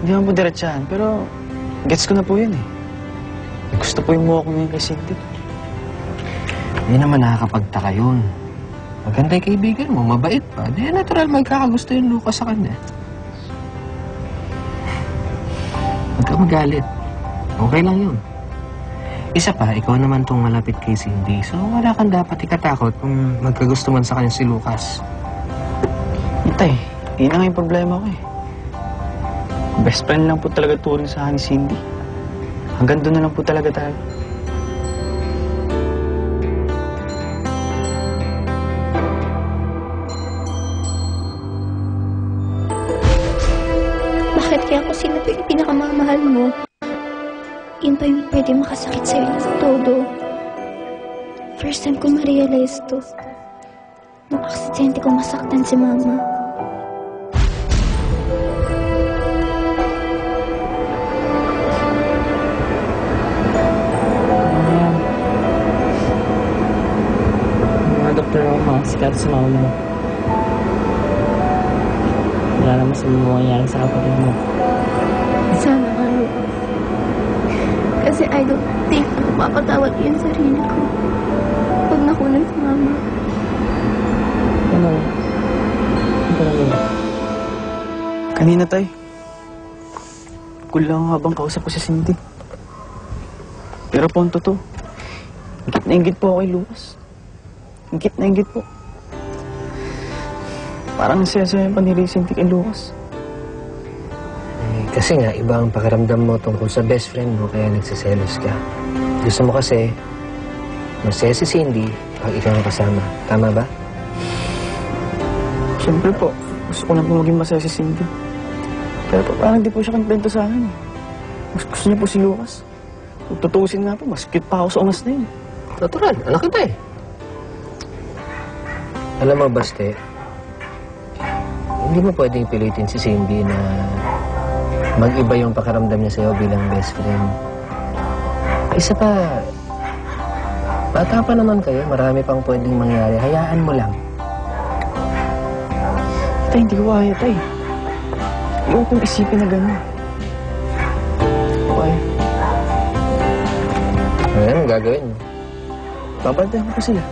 Hindi naman po diretsahan, pero gets ko na po yun eh. Gusto po yung mukha ko ngayon kay Cindy. Hindi naman nakakapagtaka yun. Maganda yung kaibigan mo, mabait pa. Di natural magkakagusto yung Lucas sa kanya. Huwag ka magalit. Okay lang yun. Isa pa, ikaw naman tong malapit kay Cindy. So wala kang dapat ikatakot kung magkagusto man sa kanya si Lucas. Itay, yun na nga yung problema ko eh. Best friend lang po talaga turing sa akin ni Cindy. Hanggang doon na lang po talaga tayo. Bakit kaya kung sino pa yung pinakamamahal mo? Yun pa yung pwede makasakit sa'yo sa todo. First time ko ma-realize to. Nung aksidente ko masaktan si Mama. Mga doktor ako, mga sikat sa mama mo. Wala naman sa mangyayari sa kapatid mo. Sana nga, Lu. Kasi I don't think na mapapatawad ko yung sarili ko. Pag nakunan si Mama. Ano? Ito na yun. Kanina, tay. Kulang habang kausap ko si Cindy. Pero po ang totoo. Ingit na ingit po ako kay Lucas. Ingit na ingit po. Parang saya-saya pa ni Cindy kay Lucas. Kasi nga, iba ang pakiramdam mo tungkol sa best friend mo, kaya nagsiselos ka. Gusto mo kasi, masaya si Cindy pag ikaw ang kasama. Tama ba? Siyempre po, gusto ko lang po maging masaya si Cindy. Pero po, parang hindi po siya kontento sa akin. Mas gusto niya po si Lucas. Kung tutuusin nga po, mas cute pa ako sa ungas na yun. Natural, anak kita eh. Alam mo, Baste, hindi mo pwedeng pilitin si Cindy na mag-iba yung pakiramdam niya sa'yo bilang best friend. Isa pa, bata pa naman kayo, marami pang pwedeng mangyari. Hayaan mo lang. Tay, hindi ko kaya, tay. Iyon kong isipin na gano'n. Okay. Ano gagawin mo? Babantayan ko pa sila.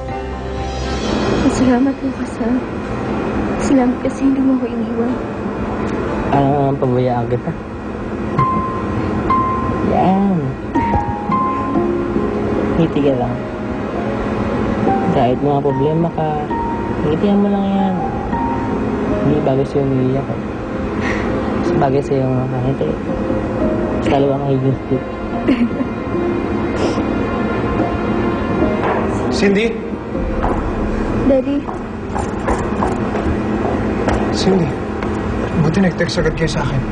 Salamat, Lucas, ha. Salamat kasi hindi mo ko iniwan. Pabayaan kita. Yan. Ngiti ka lang. Kahit mga problema ka, ngitihan mo lang yan. Hindi bagay sa'yo umiiyak. Mas bagay sa'yo makangiti. Kalawa kang higit. Cindy? Daddy, Cindy, buti nag-text agad kayo sa akin.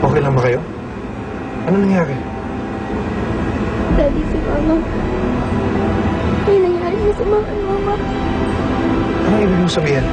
Okay lang ba kayo? Ano nangyari? Daddy, si Mama. May nangyari na sa mga Mama. Anong ibig mong sabihin?